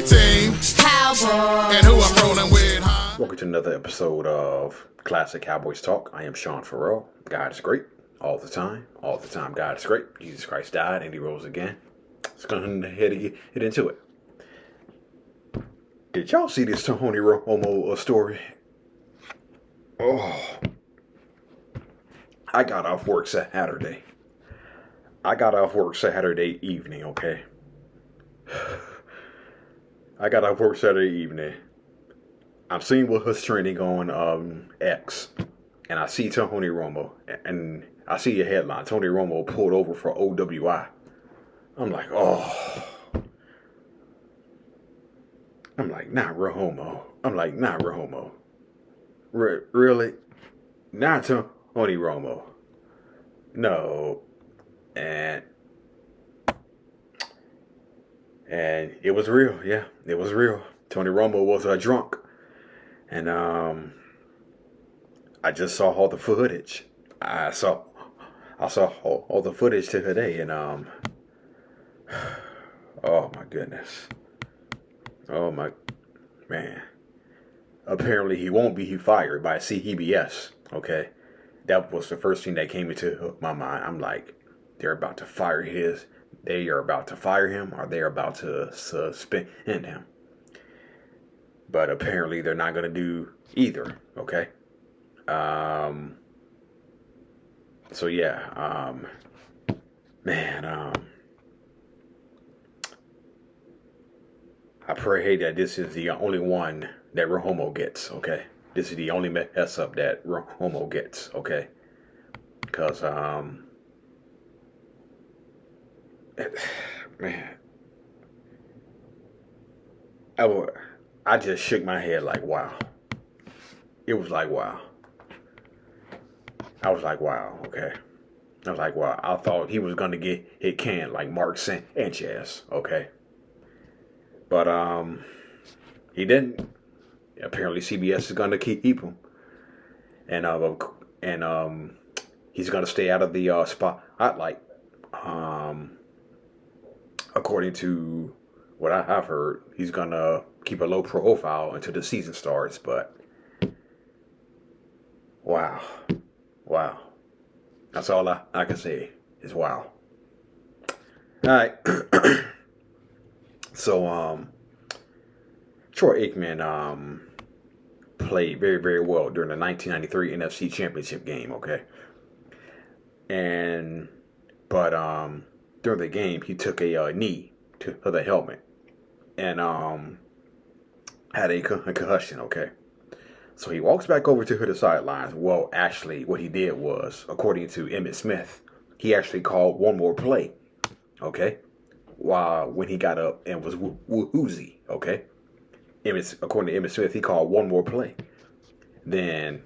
team. Cowboys. And who I'm rolling with, huh? Welcome to another episode of Classic Cowboys Talk. I am Sean Farrell. God is great. All the time. All the time, God is great. Jesus Christ died and he rose again. Let's go ahead and get into it. Did y'all see this Tony Romo story? Oh. I got off work Saturday. Evening, okay? I got off work Saturday evening. I'm seeing what was trending on X. And I see Tony Romo. And I see a headline. Tony Romo pulled over for OWI. I'm like, oh. I'm like, not Romo. Really? Not Tony Romo. No. And it was real. Yeah, it was real. Tony Romo was drunk. And I just saw all the footage. I saw all the footage today, and oh my goodness. Oh my man. Apparently he won't be fired by CBS. Okay, that was the first thing that came into my mind. I'm like, they are about to fire him, or they're about to suspend him. But apparently they're not going to do either. Okay. So yeah. I pray that this is the only one that Romo gets. Okay. This is the only mess up that Romo gets. Okay. Because man, I just shook my head like, wow. It was like, wow. I was like, wow, okay. I was like, wow. I thought he was going to get hit canned like Mark Sanchez, okay. But he didn't. Apparently CBS is going to keep him. And he's going to stay out of the spotlight. According to what I've heard, he's going to keep a low profile until the season starts. But wow. That's all I can say is wow. All right. So Troy Aikman played very, very well during the 1993 NFC Championship game, okay? But during the game, he took a knee to the helmet and had a concussion, okay? So he walks back over to the sidelines. Well, actually, what he did was, according to Emmitt Smith, he actually called one more play, okay? When he got up and was woozy, okay? According to Emmitt Smith, he called one more play. Then,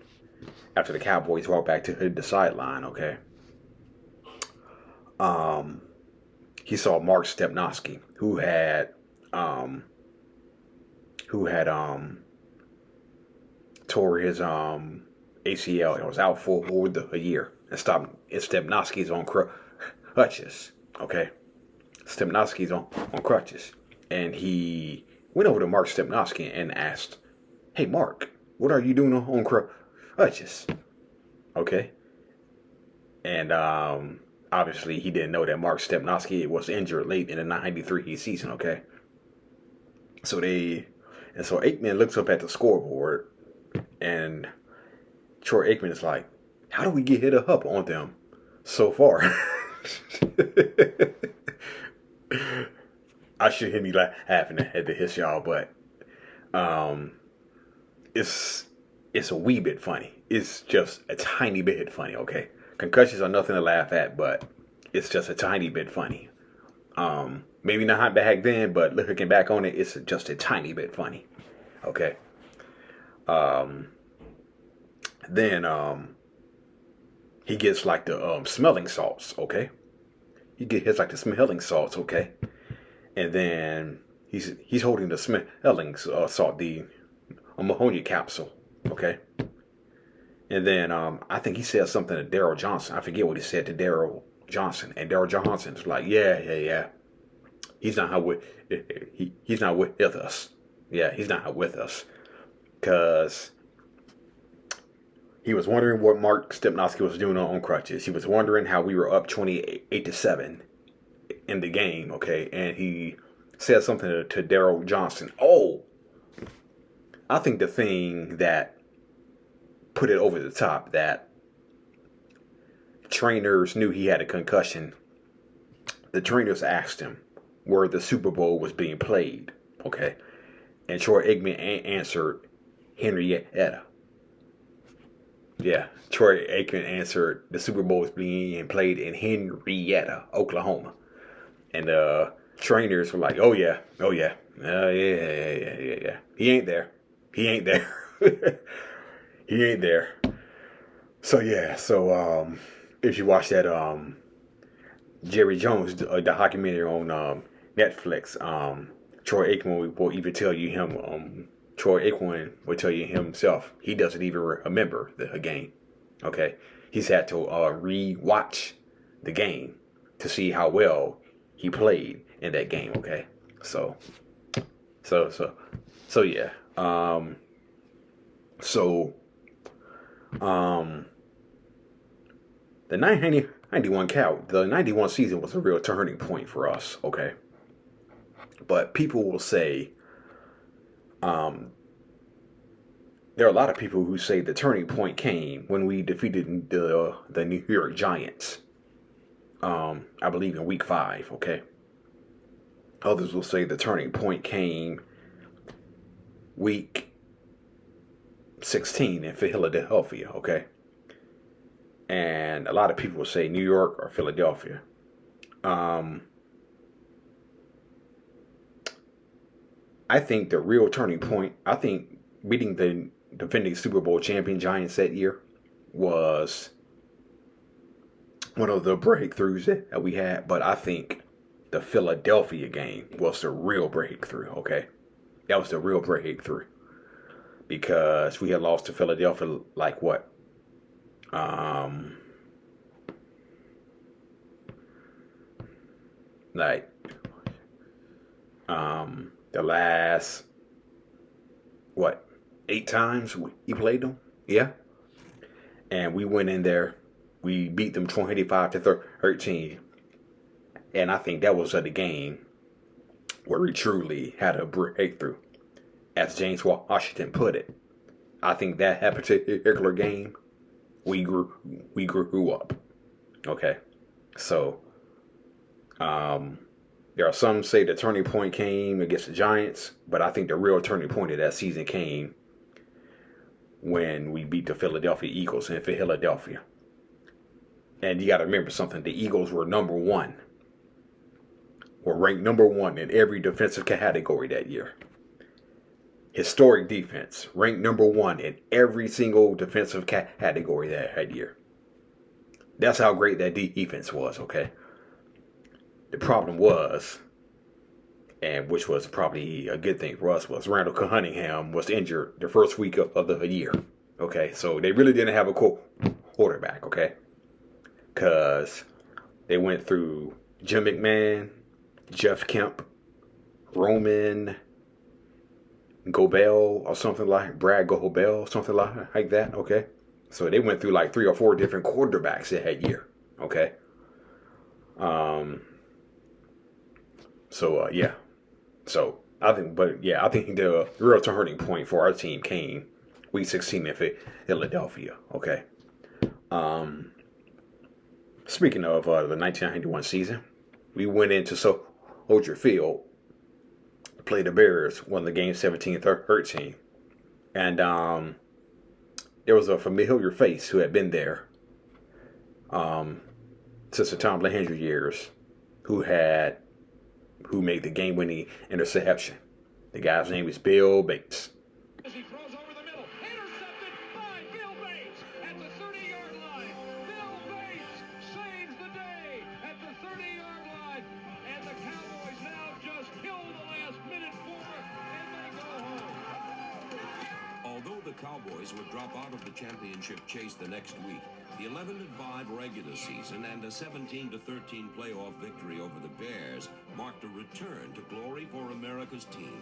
after the Cowboys walked back to the sideline, okay? He saw Mark Stepnoski, who had tore his ACL and was out for a year. And Stepnoski's on crutches. Okay, Stepnoski's on crutches, and he went over to Mark Stepnoski and asked, "Hey, Mark, what are you doing on crutches?" Okay, and obviously he didn't know that Mark Stepnoski was injured late in the '93 season. Okay, so Aikman looks up at the scoreboard. And Troy Aikman is like, how do we get hit up on them so far? I should hit me laughing at this, y'all, but it's a wee bit funny. It's just a tiny bit funny, okay? Concussions are nothing to laugh at, but it's just a tiny bit funny. Maybe not back then, but looking back on it, it's just a tiny bit funny, okay? Then he gets like the smelling salts, okay? He gets like the smelling salts, okay? And then he's holding the smelling salt, the ammonia capsule, okay? And then I think he said something to Daryl Johnson. I forget what he said to Daryl Johnson. And Daryl Johnson's like, yeah. He's not with he's not with us. Yeah, he's not with us because he was wondering what Mark Stepnoski was doing on crutches. He was wondering how we were up 28-7 in the game. Okay, and he said something to Daryl Johnson. Oh, I think the thing that put it over the top, that trainers knew he had a concussion. The trainers asked him where the Super Bowl was being played. Okay, and Troy Aikman answered Henrietta. Yeah, Troy Aikman answered the Super Bowl was being played in Henrietta, Oklahoma. And the trainers were like, oh yeah, yeah. He ain't there. He ain't there. So yeah, if you watch that Jerry Jones documentary on Netflix, Troy Aikman will even tell you Troy Aikman will tell you himself he doesn't even remember the game. Okay, he's had to re-watch the game to see how well he played in that game. Okay, so yeah. The 91 season was a real turning point for us. Okay, but people will say, there are a lot of people who say the turning point came when we defeated the New York Giants. I believe in week 5. Okay. Others will say the turning point came week 16 in Philadelphia. Okay. And a lot of people will say New York or Philadelphia. I think the real turning point, I think beating the defending Super Bowl champion Giants that year was one of the breakthroughs that we had. But I think the Philadelphia game was the real breakthrough. Okay, that was the real breakthrough because we had lost to Philadelphia like what? The last 8 times we played them. Yeah, and we went in there, we beat them 25-13, and I think that was the game where we truly had a breakthrough, as James Washington put it. I think that particular game, we grew up. Okay, so there are some say the turning point came against the Giants, but I think the real turning point of that season came when we beat the Philadelphia Eagles in Philadelphia. And you got to remember something: the Eagles were ranked number 1 in every defensive category that year. Historic defense, ranked number 1 in every single defensive category that year. That's how great that defense was. Okay. The problem was, and which was probably a good thing for us, was Randall Cunningham was injured the first week of the year. Okay, so they really didn't have a quarterback. Okay, because they went through Jim McMahon, Jeff Kemp, Roman Gobel, or something like Brad Gobel, something like that. Okay, so they went through like 3 or 4 different quarterbacks that year. Okay. So I think the real turning point for our team came week 16 in Philadelphia. Okay. Speaking of the 1991 season, we went into Soldier Field, played the Bears, won the game 17-13, and there was a familiar face who had been there since the Tom Landry years, who made the game-winning interception. The guy's name is Bill Bates. As he throws over the middle, intercepted by Bill Bates at the 30-yard line. Bill Bates saves the day at the 30-yard line, and the Cowboys now just kill the last minute 4, and they go home. Although the Cowboys would drop out of the championship chase the next week, The 11-5 regular season and a 17-13 playoff victory over the Bears marked a return to glory for America's team.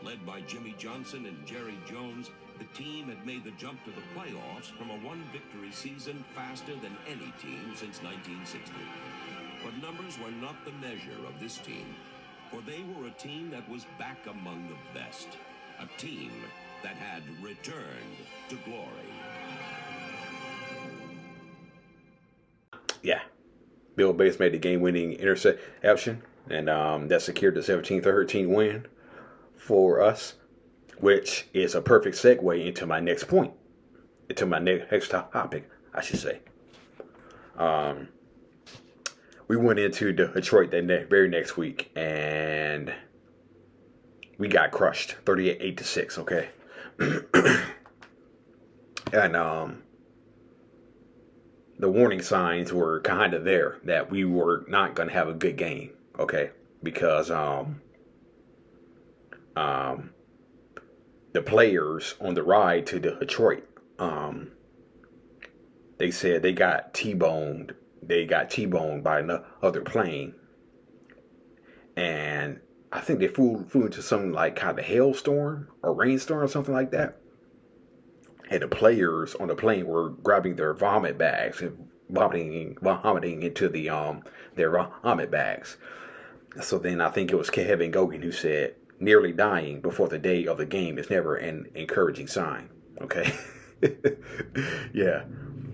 Led by Jimmy Johnson and Jerry Jones, the team had made the jump to the playoffs from a one-victory season faster than any team since 1960. But numbers were not the measure of this team, for they were a team that was back among the best, a team that had returned to glory. Yeah, Bill Bates made the game-winning interception, and that secured the 17-13 win for us, which is a perfect segue into my next point, into my next topic, I should say. We went into Detroit that very next week, and we got crushed, 38-6. Okay, and the warning signs were kind of there that we were not going to have a good game, okay? Because the players on the ride to Detroit, they said they got T-boned. They got T-boned by another plane, and I think they flew into some like kind of hailstorm or rainstorm or something like that. And the players on the plane were grabbing their vomit bags and vomiting into the their vomit bags. So then I think it was Kevin Gogan who said, "Nearly dying before the day of the game is never an encouraging sign." Okay, yeah.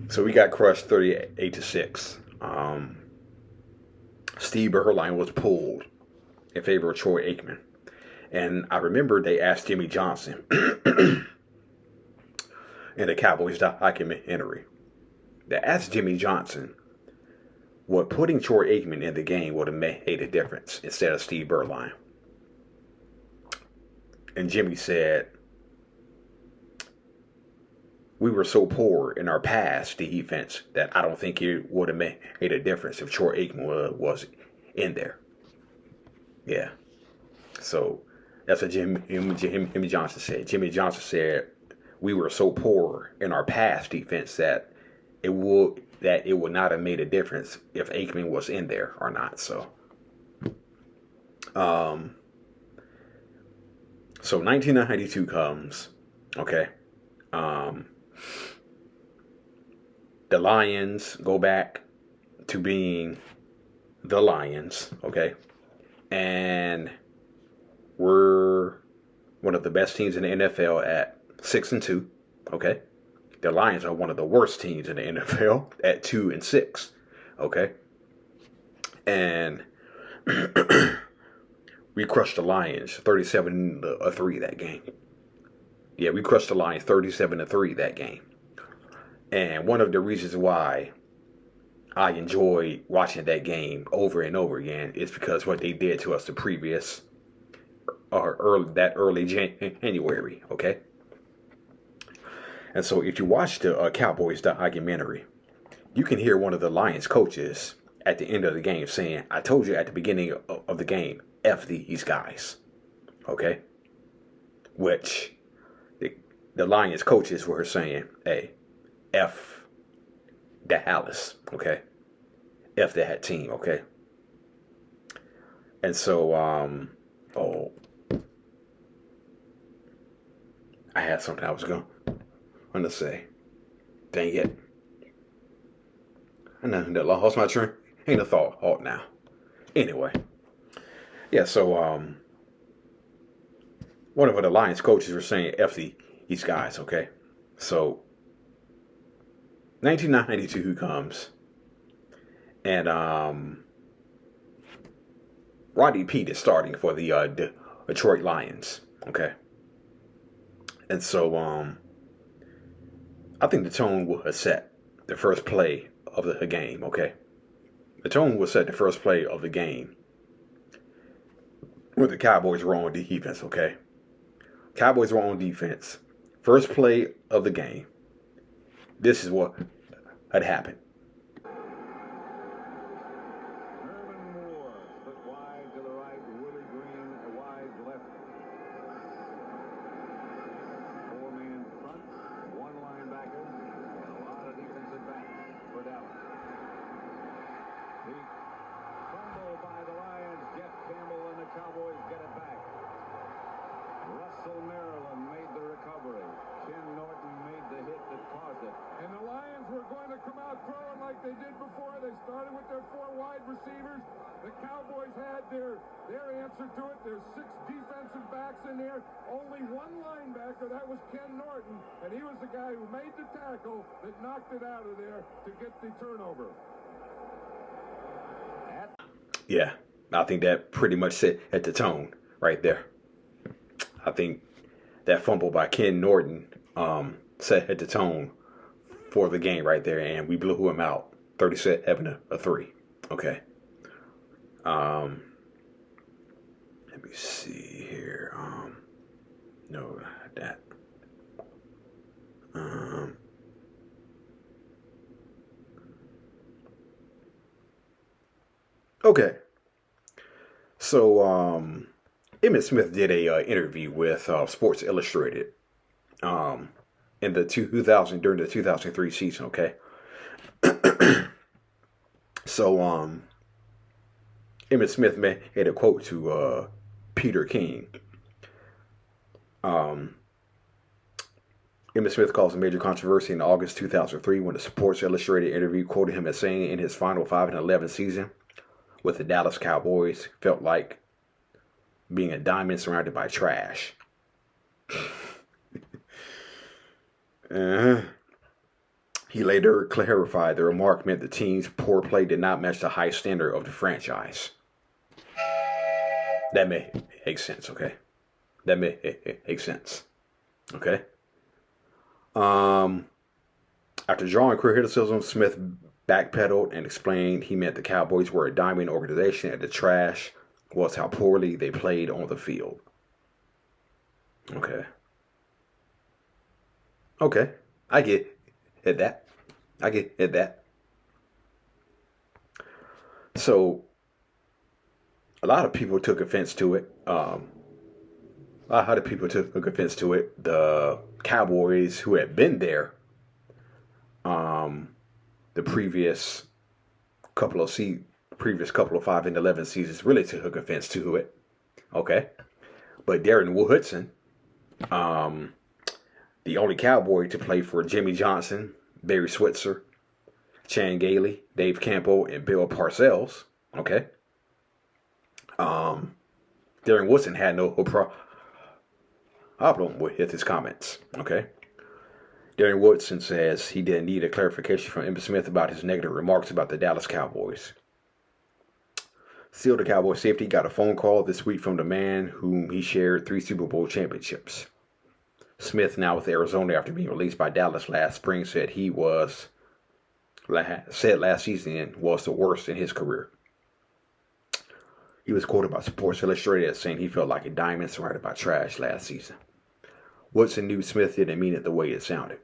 So we got crushed 38-6. Steve Berline was pulled in favor of Troy Aikman, and I remember they asked Jimmy Johnson. In the Cowboys documentary, that asked Jimmy Johnson would putting Troy Aikman in the game would have made a difference instead of Steve Berline. And Jimmy said, "We were so poor in our pass defense that I don't think it would have made a difference if Troy Aikman was in there." Yeah. So that's what Jimmy Johnson said. Jimmy Johnson said, "We were so poor in our pass defense that it would not have made a difference if Aikman was in there or not." So, so 1992 comes, okay. The Lions go back to being the Lions, okay, and we're one of the best teams in the NFL at 6-2, okay. The Lions are one of the worst teams in the NFL at 2-6, okay. And we crushed the Lions 37-3 that game. Yeah, we crushed the Lions 37-3 that game. And one of the reasons why I enjoyed watching that game over and over again is because what they did to us the previous early January, okay? And so if you watch the Cowboys documentary, you can hear one of the Lions coaches at the end of the game saying, "I told you at the beginning of the game, F these guys," okay? Which the Lions coaches were saying, "Hey, F Dallas, okay? F that team, okay?" And so, I had something I was going to say. Dang it. I lost my train. Ain't a thought now. Anyway. Yeah, so, one of the Lions coaches were saying, F these guys, okay? So, 1992 comes, and Rodney Peete is starting for the Detroit Lions, okay? And so, I think the tone was set the first play of the game, okay? The tone was set the first play of the game when the Cowboys were on defense, okay? Cowboys were on defense. First play of the game. This is what had happened. they did before. They started with their 4 wide receivers. The Cowboys had their answer to it. There's 6 defensive backs in there. Only 1 linebacker. That was Ken Norton. And he was the guy who made the tackle that knocked it out of there to get the turnover. Yeah, I think that pretty much set the tone right there. I think that fumble by Ken Norton set the tone for the game right there, and we blew him out 37-3. Okay. Let me see here. No, not that. Okay. So, Emmitt Smith did a interview with Sports Illustrated in the during the 2003 season. Okay. So, Emmitt Smith made a quote to Peter King. Emmitt Smith caused a major controversy in August 2003 when the Sports Illustrated interview quoted him as saying in his final 5-11 season with the Dallas Cowboys felt like being a diamond surrounded by trash. He later clarified the remark meant the team's poor play did not match the high standard of the franchise. That makes sense, okay? That makes sense, okay? After drawing criticism, Smith backpedaled and explained he meant the Cowboys were a diamond organization and the trash was how poorly they played on the field. Okay. Okay. I get that. I get that. So, a lot of people took offense to it. A lot of people took offense to it. The Cowboys who had been there the previous couple of 5-11 seasons really took offense to it. Okay. But Darren Woodson, the only Cowboy to play for Jimmy Johnson, Barry Switzer, Chan Gailey, Dave Campbell, and Bill Parcells. Okay. Darren Woodson had no problem with his comments. Okay. Darren Woodson says he didn't need a clarification from Emmitt Smith about his negative remarks about the Dallas Cowboys. Still, the Cowboys safety got a phone call this week from the man whom he shared 3 Super Bowl championships. Smith, now with Arizona after being released by Dallas last spring, said last season was the worst in his career. He was quoted by Sports Illustrated as saying he felt like a diamond surrounded by trash last season. Woodson knew Smith didn't mean it the way it sounded.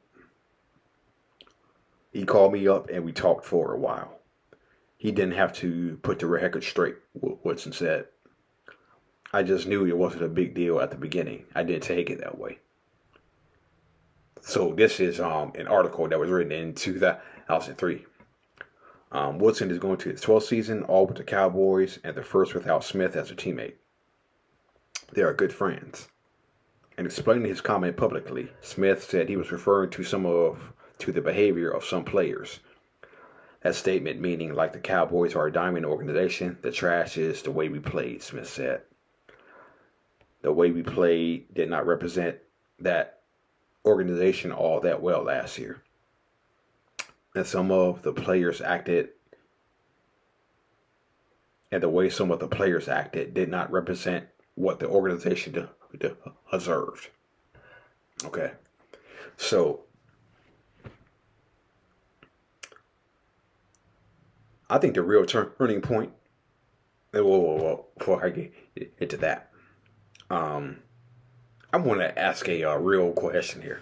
He called me up and we talked for a while. He didn't have to put the record straight, Woodson said. I just knew it wasn't a big deal at the beginning. I didn't take it that way. So this is an article that was written in 2003. Woodson is going to his 12th season, all with the Cowboys, and the first without Smith as a teammate. They are good friends. And explaining his comment publicly, Smith said he was referring to the behavior of some players. That statement meaning like the Cowboys are a diamond organization, the trash is the way we played, Smith said. The way we played did not represent that organization all that well last year. And some of the players acted, and the way some of the players acted did not represent what the organization deserved. Okay. So, I think the real turning point, before I get into that, I want to ask a real question here.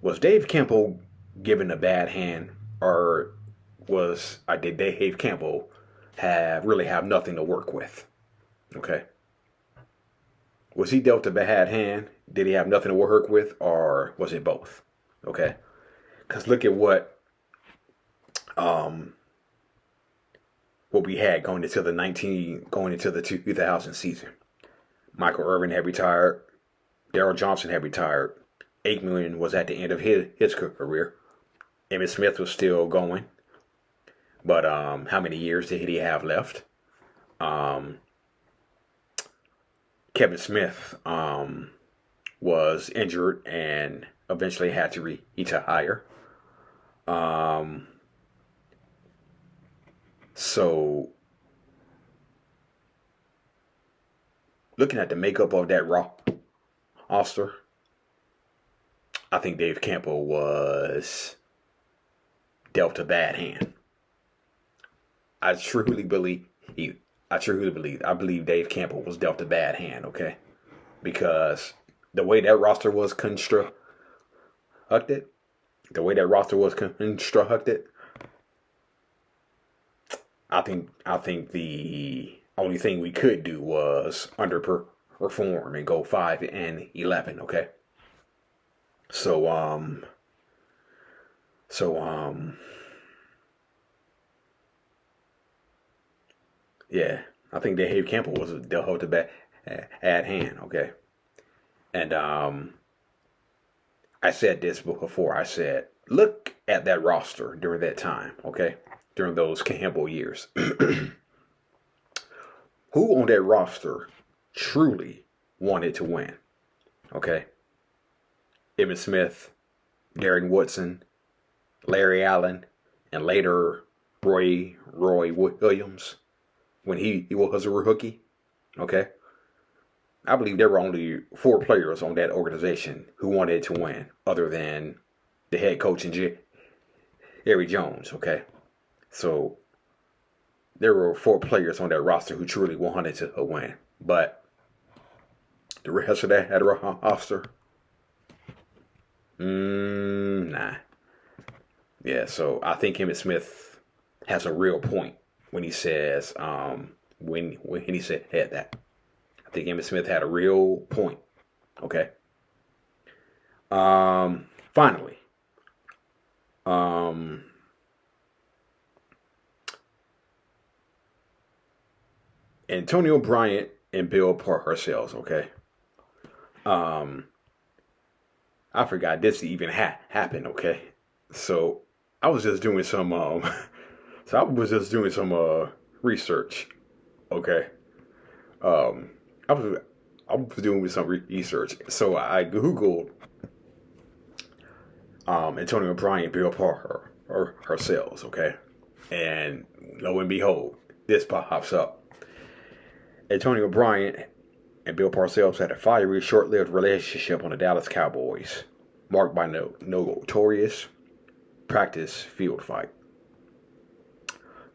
Was Dave Campbell given a bad hand, or did Dave Campbell really have nothing to work with? Okay. Was he dealt a bad hand? Did he have nothing to work with, or was it both? Okay. Because look at what we had going into the 2000 season. Michael Irvin had retired. Darryl Johnson had retired. Aikman was at the end of his career. Emmitt Smith was still going. But how many years did he have left? Kevin Smith was injured and eventually had to retire. So looking at the makeup of that roster, I think Dave Campbell was dealt a bad hand. I believe Dave Campbell was dealt a bad hand, okay? Because the way that roster was constructed, I think the only thing we could do was underperform and go 5-11, okay? So yeah, I think Dave Campbell was dealt a bad hand, okay? And I said this before. I said, look at that roster during that time, okay? During those Campbell years. Who on that roster truly wanted to win? Okay? Emmitt Smith, Darren Woodson, Larry Allen, and later Roy Williams when he was a rookie. Okay? I believe there were only 4 players on that organization who wanted to win, other than the head coach and Jerry Jones. Okay? So there were 4 players on that roster who truly wanted to win. But the rest of that roster, nah. Yeah, so I think Emmitt Smith has a real point when he says, when he said that. I think Emmitt Smith had a real point. Okay. Finally, Antonio Bryant and Bill Parcells. Okay. I forgot this even happened. Okay. So I was just doing some research. Okay. I was doing some research. So I Googled Antonio Bryant, Bill Parcells. Okay. And lo and behold, this pops up. Antonio Bryant and Bill Parcells had a fiery, short-lived relationship on the Dallas Cowboys, marked by no notorious practice field fight.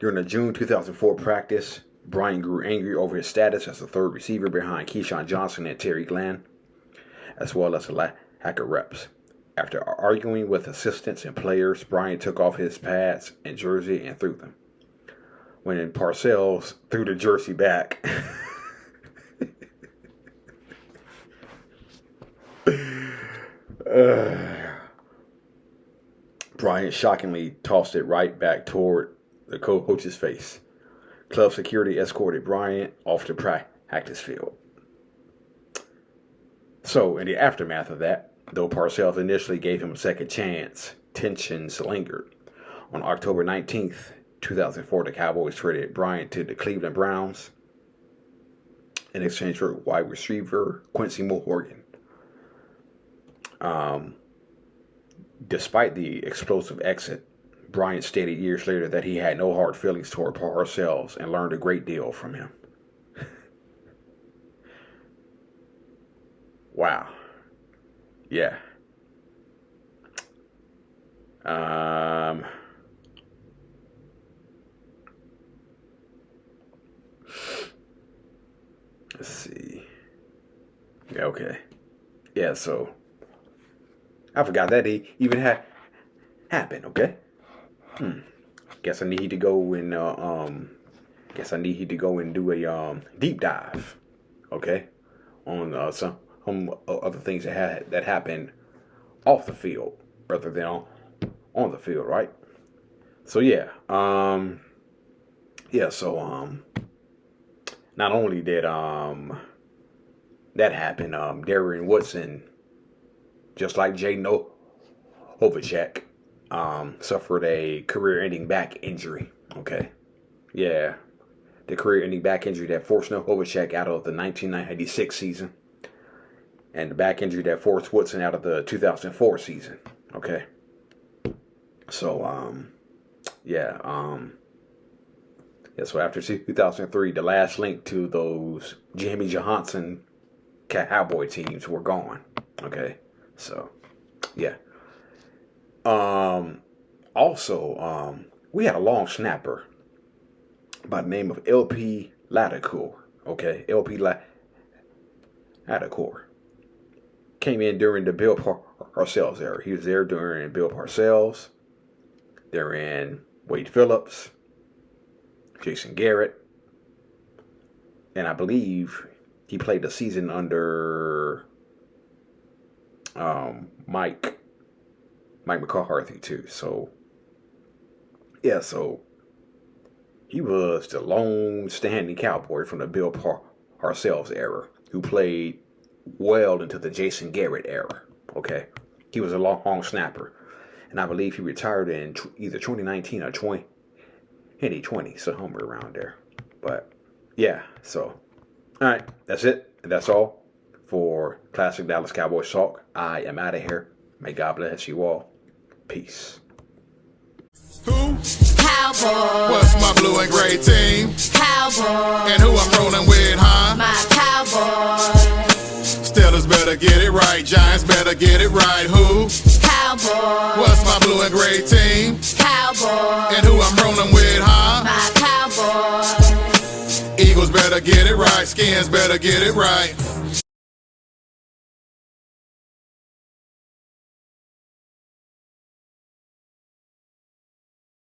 During the June 2004 practice, Bryant grew angry over his status as the third receiver behind Keyshawn Johnson and Terry Glenn, as well as a lack of reps. After arguing with assistants and players, Bryant took off his pads and jersey and threw them. When Parcells threw the jersey back, Bryant shockingly tossed it right back toward the coach's face. Club security escorted Bryant off the practice field. So, in the aftermath of that, though Parcells initially gave him a second chance, tensions lingered. On October 19th, 2004, the Cowboys traded Bryant to the Cleveland Browns in exchange for wide receiver Quincy Morgan. Despite the explosive exit, Bryant stated years later that he had no hard feelings toward Parcells and learned a great deal from him. Wow. Yeah. Let's see. Yeah, okay. Yeah, so I forgot that he even happened, okay? Guess I need to go and do a deep dive, okay, on some other things that happened off the field rather than on the field, right? So yeah, not only did that happen, Darren Woodson, just like Jay Novacek, suffered a career-ending back injury Okay. Yeah. The career-ending back injury that forced Novacek out of the 1996 season. And the back injury that forced Woodson out of the 2004 season. Okay. So, yeah, so after 2003, the last link to those Jimmy Johnson Cowboy teams were gone. Okay. So, yeah. Also, we had a long snapper by the name of LP Laticour. Okay, LP Laticour came in during the Bill Parcells era. He was there during Bill Parcells, during Wade Phillips, Jason Garrett, and I believe he played the season under Mike McCarthy too. So yeah, so he was the lone-standing Cowboy from the Bill Parcells era, who played well into the Jason Garrett era. Okay, he was a long snapper, and I believe he retired in either 2019 or 2020, so somewhere around there. But yeah, so all right, that's it. That's all for Classic Dallas Cowboys Talk. I am out of here. May God bless you all. Peace. Who? Cowboys. What's my blue and gray team? Cowboys. And who I'm rolling with, huh? My Cowboys. Steelers better get it right. Giants better get it right. Who? Cowboys. What's my blue and gray team? Cowboys. And who I'm rolling with, huh? My Cowboys. Eagles better get it right. Skins better get it right.